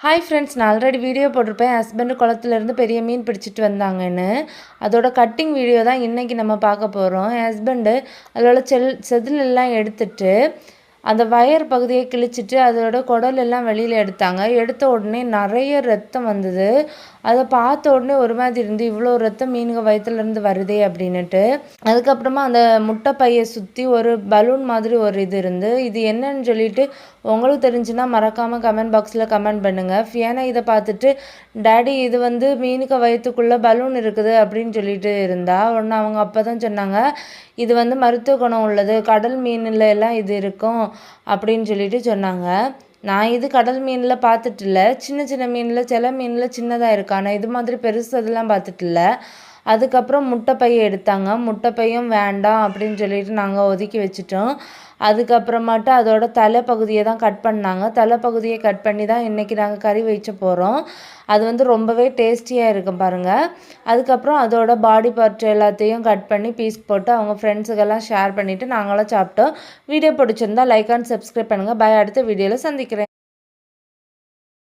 Hi friends, நான் already video போட்டிருப்பேன். Husband குளத்துலேருந்து பெரிய மீன் பிடிச்சிட்டு வந்தாங்கன்னு. அதோட கட்டிங் வீடியோ தான் இன்றைக்கி நம்ம பார்க்க போகிறோம். என் ஹஸ்பண்டு அதோட செதிலெல்லாம் எடுத்துட்டு அந்த வயர் பகுதியை கிழிச்சிட்டு அதோட குடல் எல்லாம் வெளியில் எடுத்தாங்க. எடுத்த உடனே நிறைய ரத்தம் வந்தது. அதை பார்த்த உடனே ஒரு மாதிரி இருந்து, இவ்வளோ ரத்தம் மீனுங்க வயிற்றுலேருந்து வருதே அப்படின்னுட்டு. அதுக்கப்புறமா அந்த முட்டை பையை சுற்றி ஒரு பலூன் மாதிரி ஒரு இது இருந்து, இது என்னன்னு சொல்லிட்டு உங்களுக்கு தெரிஞ்சுன்னா மறக்காமல் கமெண்ட் பாக்ஸில் கமெண்ட் பண்ணுங்கள். ஃபியானா இதை பார்த்துட்டு, டேடி இது வந்து மீனுக்கு வயிற்றுக்குள்ளே பலூன் இருக்குது அப்படின்னு சொல்லிட்டு இருந்தா. உடனே அவங்க அப்போ தான் சொன்னாங்க, இது வந்து மருத்துவ குணம் உள்ளது, கடல் மீனில் எல்லாம் இது இருக்கும் அப்படின்னு சொல்லிட்டு சொன்னாங்க. நான் இது கடல் மீனில் பார்த்துட்டு இல்லை, சின்ன சின்ன மீனில் சில மீனில் சின்னதாக இருக்கு, ஆனால் இது மாதிரி பெருசு அதெல்லாம் பார்த்துட்டு இல்லை. அதுக்கப்புறம் முட்டைப்பையை எடுத்தாங்க. முட்டைப்பையும் வேண்டாம் அப்படின்னு சொல்லிட்டு நாங்கள் ஒதுக்கி வச்சுட்டோம். அதுக்கப்புறமாட்டு அதோட தலைப்பகுதியை தான் கட் பண்ணாங்க. தலைப்பகுதியை கட் பண்ணி தான் இன்றைக்கி நாங்கள் கறி வைச்ச போகிறோம். அது வந்து ரொம்பவே டேஸ்டியாக இருக்கும் பாருங்கள். அதுக்கப்புறம் அதோட பாடி பார்ட் எல்லாத்தையும் கட் பண்ணி பீஸ் போட்டு அவங்க ஃப்ரெண்ட்ஸுக்கெல்லாம் ஷேர் பண்ணிவிட்டு நாங்களும் சாப்பிட்டோம். வீடியோ பிடிச்சிருந்தா லைக் அண்ட் சப்ஸ்கிரைப் பண்ணுங்கள். பாய். அடுத்த வீடியோவில் சந்திக்கிறேன்.